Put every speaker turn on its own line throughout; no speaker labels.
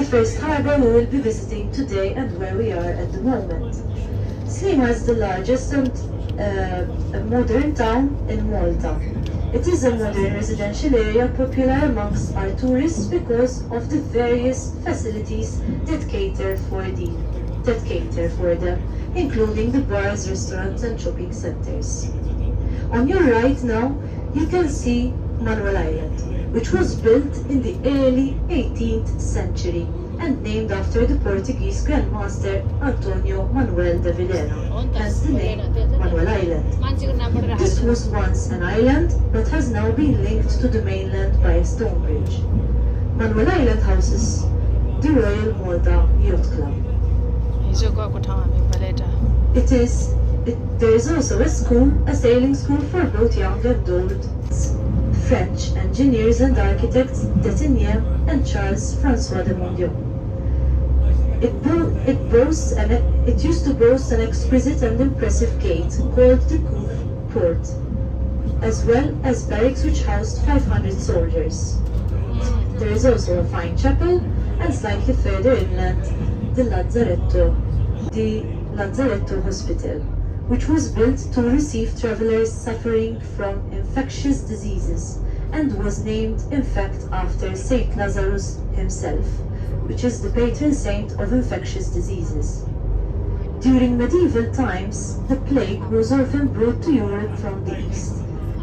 first harbour we will be visiting today and where we are at the moment. Sliema is the largest and modern town in Malta. It is a modern residential area popular amongst our tourists because of the various facilities that cater for them, including the bars, restaurants and shopping centres. On your right now, you can see Manuel Island, which was built in the early 18th century and named after the Portuguese Grandmaster Antonio Manuel de Vilhena, hence the name Manuel Island. This was once an island, but has now been linked to the mainland by a stone bridge. Manuel Island houses the Royal Malta Yacht Club. There is also a sailing school for both young and old. French engineers and architects Détigné and Charles François de Mondiaux. It used to boast an exquisite and impressive gate called the Couve Port, as well as barracks which housed 500 soldiers. There is also a fine chapel, and slightly further inland, the Lazzaretto Hospital, which was built to receive travelers suffering from infectious diseases and was named in fact after Saint Lazarus himself, which is the patron saint of infectious diseases. During medieval times, the plague was often brought to Europe from the east,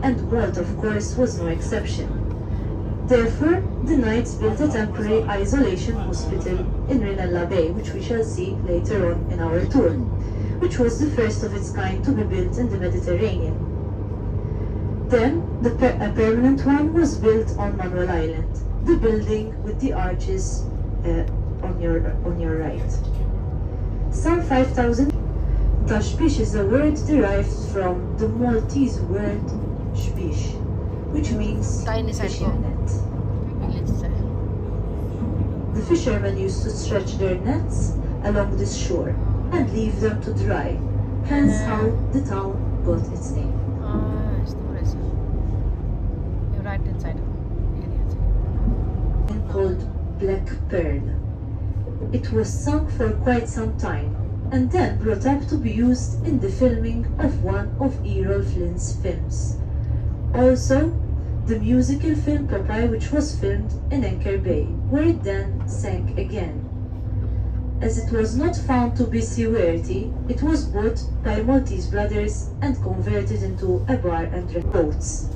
and Malta, of course, was no exception. Therefore, the knights built a temporary isolation hospital in Rinella Bay, which we shall see later on in our tour, which was the first of its kind to be built in the Mediterranean. Then, a permanent one was built on Manuel Island, the building with the arches on your right. Some 5,000. Tashbish is a word derived from the Maltese word shbish, which means fishing net. The fishermen used to stretch their nets along this shore and leave them to dry, hence how the town got its name.
You're right inside
Called Black Pearl. It was sunk for quite some time and then brought up to be used in the filming of one of Errol Flynn's films. Also, the musical film Popeye, which was filmed in Anchor Bay, where it then sank again. As it was not found to be seaworthy, it was bought by Maltese brothers and converted into a bar and boats.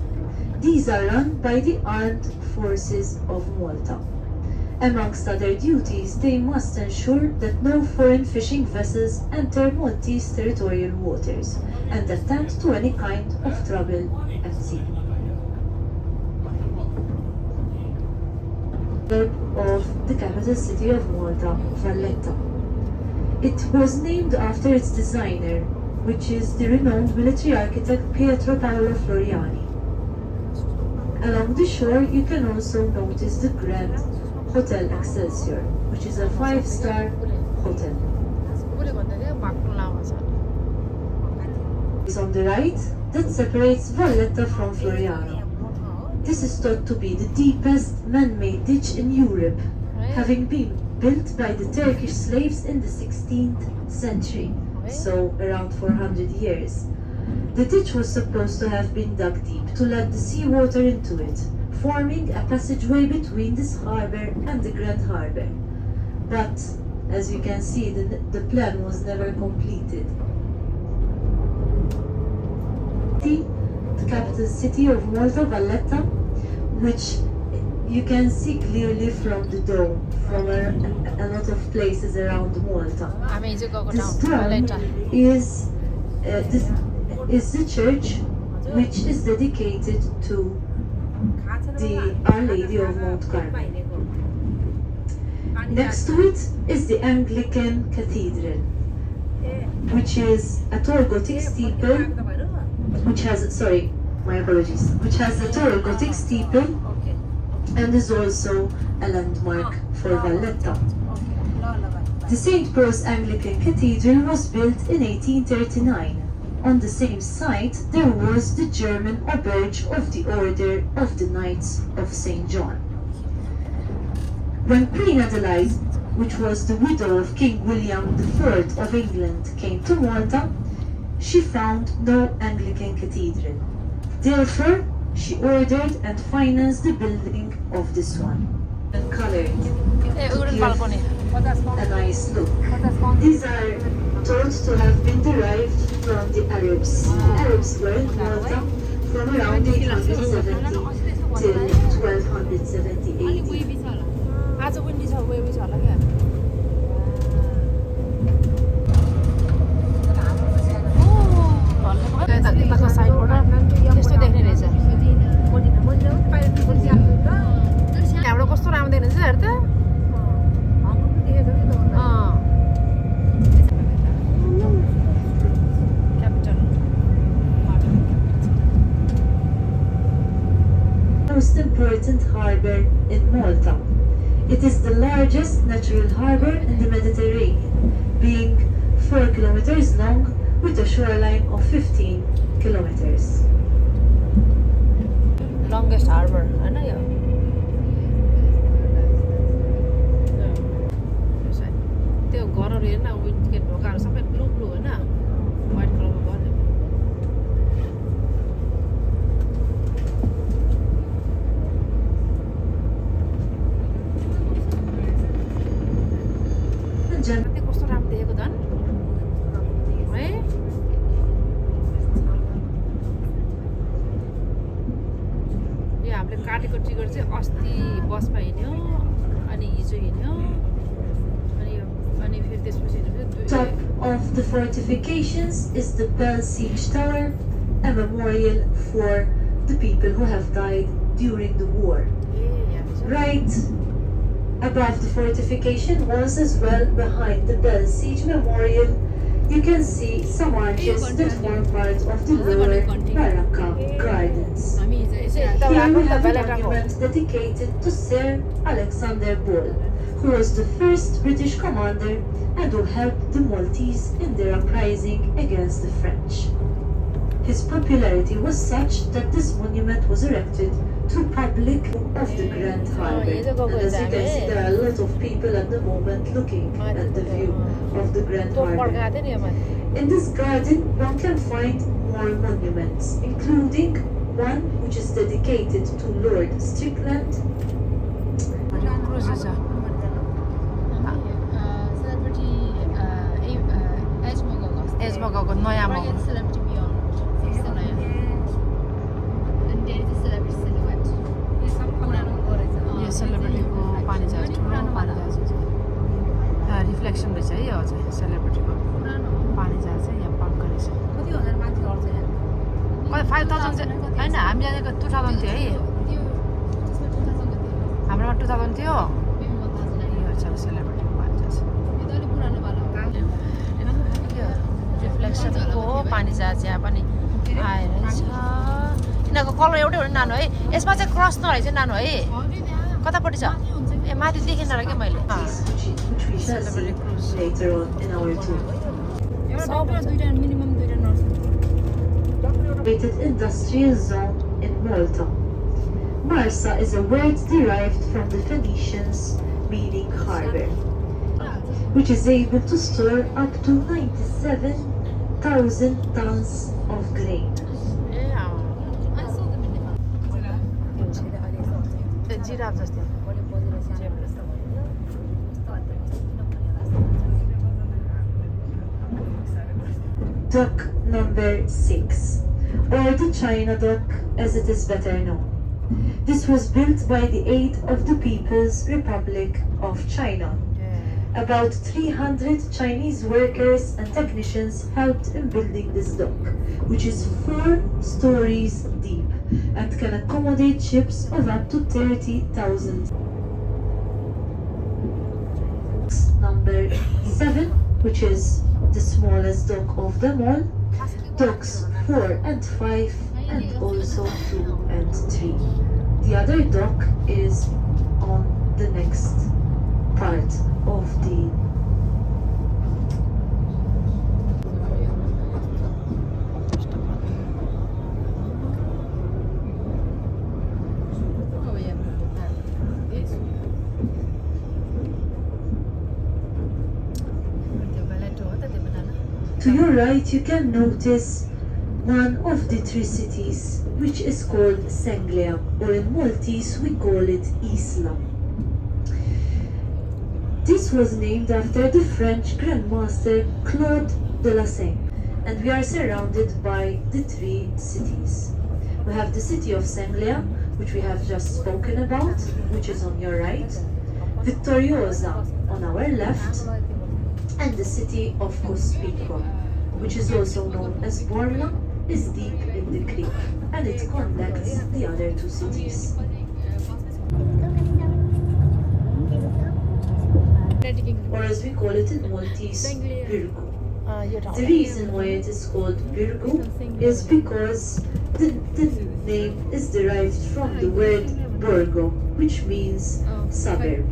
These are run by the Armed Forces of Malta. Amongst other duties, they must ensure that no foreign fishing vessels enter Maltese territorial waters and attend to any kind of trouble at sea. Of the capital city of Malta, Valletta. It was named after its designer, which is the renowned military architect Pietro Paolo Floriani. Along the shore, you can also notice the Grand Hotel Excelsior, which is a 5-star hotel. Is on the right that separates Valletta from Floriani. This is thought to be the deepest man-made ditch in Europe, having been built by the Turkish slaves in the 16th century, so around 400 years. The ditch was supposed to have been dug deep to let the seawater into it, forming a passageway between this harbour and the Grand Harbour. But, as you can see, the plan was never completed. The capital city of Malta, Valletta, which you can see clearly from the dome, from a lot of places around Malta. This dome is the church which is dedicated to the Our Lady of Mount Carmel. Next to it is the Anglican Cathedral, which is a tall Gothic steeple, which has a tall Gothic steeple and is also a landmark for Valletta. The St. Paul's Anglican Cathedral was built in 1839. On the same site, there was the German auberge of the Order of the Knights of St. John. When Queen Adelaide which was the widow of King William IV of England, came to Malta, she found no Anglican cathedral. Therefore, she ordered and financed the building of this one, and colored to give a nice look. These are thought to have been derived from the Arabs. The Arabs were in Malta from around 870 till 1270 AD.
आज windy छ wavy छ होला क्या यताको साइडबाट त्यस्तो देख्ने रहेछ यहाँबाट कस्तो राम्रो देख्ने रहेछ हेर त
Most important harbour in Malta. It is the largest natural harbour in the Mediterranean, being 4 kilometers long with a shoreline of 15 kilometers.
Longest harbor, हैन यो त्यो घरहरु हेर्न विन्डको ढोकाहरु सबै ब्लू ब्लू हैन व्हाइट कलरको घर
Gen-
कस्तो राम्रो देखेको धन है यो हामीले काटेको टिकट चाहिँ अस्ति बसमा हिँड्यो अनि हिजो हिँड्यो अनि फेरि त्यसपछि
Top of the fortifications is the Bell Siege Tower, a memorial for the people who have died during the war. Right above the fortification walls as well, behind the Bell Siege Memorial, you can see some arches that form part of the lower Baraka Gardens. Here we have a monument dedicated to Sir Alexander Ball, who was the first British commander and who helped the Maltese in their uprising against the French. His popularity was such that this monument was erected to public of the Grand Harbour. And as you can see, there are a lot of people at the moment looking at the view of the Grand Harbour. In this garden, one can find more monuments, including one which is dedicated to Lord Strickland.
Asthma गएको नयाँ मगाउनु यो सेलिब्रिटीको पानी जहाज ठुलो पानी जहाज reflection रहेछ है यो चाहिँ सेलिब्रिटीको पानी जहाज चाहिँ यहाँ पार्क गरेछ कति 5000 चाहिँ होइन हामी जानेको 2000 थियो है हाम्रोमा 2000 थियो यो छ सेलिब्रिटीको पानी जहाज रिफ्लेक्सनको पानी जहाज यहाँ पनि आएर छ यिनीहरूको कलर एउटै हो नि नानो है यसमा चाहिँ क्रस नरहेछ नानो है कतापट्टि छ ए माथि देखेन र के मैले
Later on in our tour. Industrial zone in Malta. Marsa is a word derived from the Phoenicians meaning harbour, which is able to store up to 97,000 tons of grain.
Giraffe जस्तै
Dock number 6, or the China Dock as it is better known. This was built by the aid of the People's Republic of China. About 300 Chinese workers and technicians helped in building this dock, which is 4 stories deep and can accommodate ships of up to 30,000. Number 7, which is the smallest dock of them all, docks 4 and 5 and also 2 and 3. The other dock is on the next part of the To your right, you can notice one of the three cities, which is called Senglia, or in Maltese we call it Isla. This was named after the French Grandmaster Claude de la Seigne, and we are surrounded by the three cities. We have the city of Senglia, which we have just spoken about, which is on your right, Vittoriosa on our left, and the city of Cospicuo, which is also known as Borla, is deep in the creek, and it connects the other two cities. Or as we call it in Maltese, Birgu. The reason why it is called Birgu is because the name is derived from the word Borgo, which means suburb.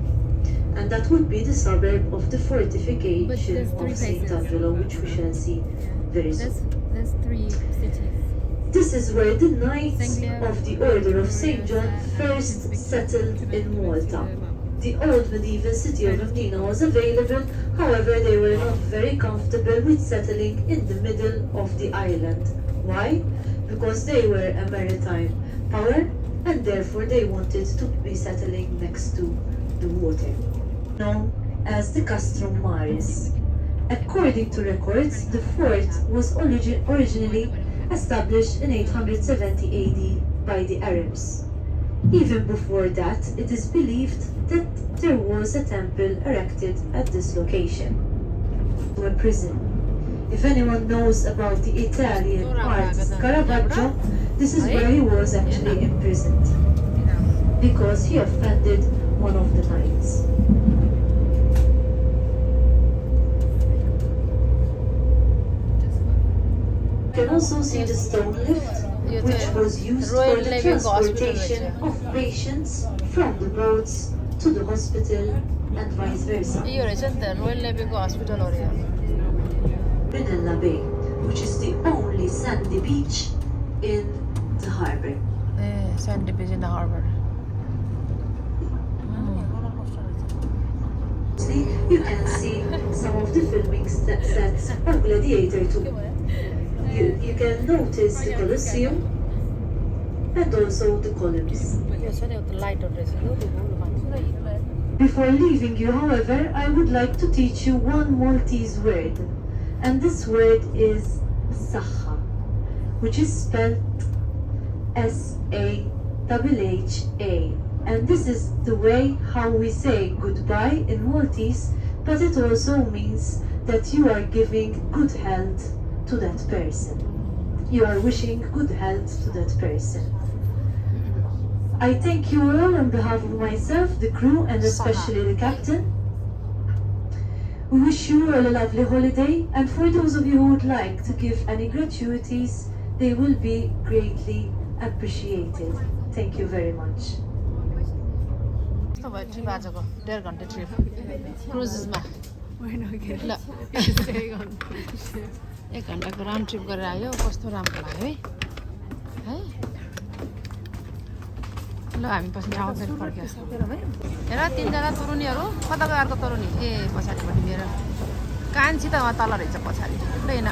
And that would be the suburb of the fortification of St. Angelo, which we shall see very soon.
There's 3 cities.
This is where the Knights of the Order of St. John first settled in Malta. The old medieval city of Mdina was available, however they were not very comfortable with settling in the middle of the island. Why? Because they were a maritime power and therefore they wanted to be settling next to the water, known as the Castrum Maris. According to records, the fort was originally established in 870 AD by the Arabs. Even before that, it is believed that there was a temple erected at this location. To a prison. If anyone knows about the Italian artist Caravaggio, this is where he was actually imprisoned, because he offended one of the knights. You can also see the stone lift, which was used for the transportation of patients from the boats to the hospital and vice versa.
यो रहेछ नि त royal नेभीको hospital हो रे
Brunella Bay, which is the only sandy beach in the harbor.
A Sandy Beach in the harbor.
You can see some of the filming sets of Gladiator 2. You can notice the Colosseum and also the columns.
यो छ नि उता light रहेछ यो
Before leaving you, however, I would like to teach you one Maltese word, and this word is Saha, which is spelled S-A-H-H-A, and this is the way how we say goodbye in Maltese, but it also means that you are giving good health to that person. You are wishing good health to that person. I thank you all on behalf of myself, the crew, and especially the captain. We wish you all a lovely holiday, and for those of you who would like to give any gratuities, they will be greatly appreciated. Thank you very much.
कस्तो भयो trip आजको 1.5 घण्टे trip क्रुजेसमा ल 1 घण्टाको round trip गरेर आयो कस्तो राम्रो लाग्यो है ल हामी पछि आउँदै फर्कियो हेर 3 जना तरुनीहरू कता गएको तरुनी ए पछाडिपट्टि मेरो कान्छी त तल रहेछ पछाडि ल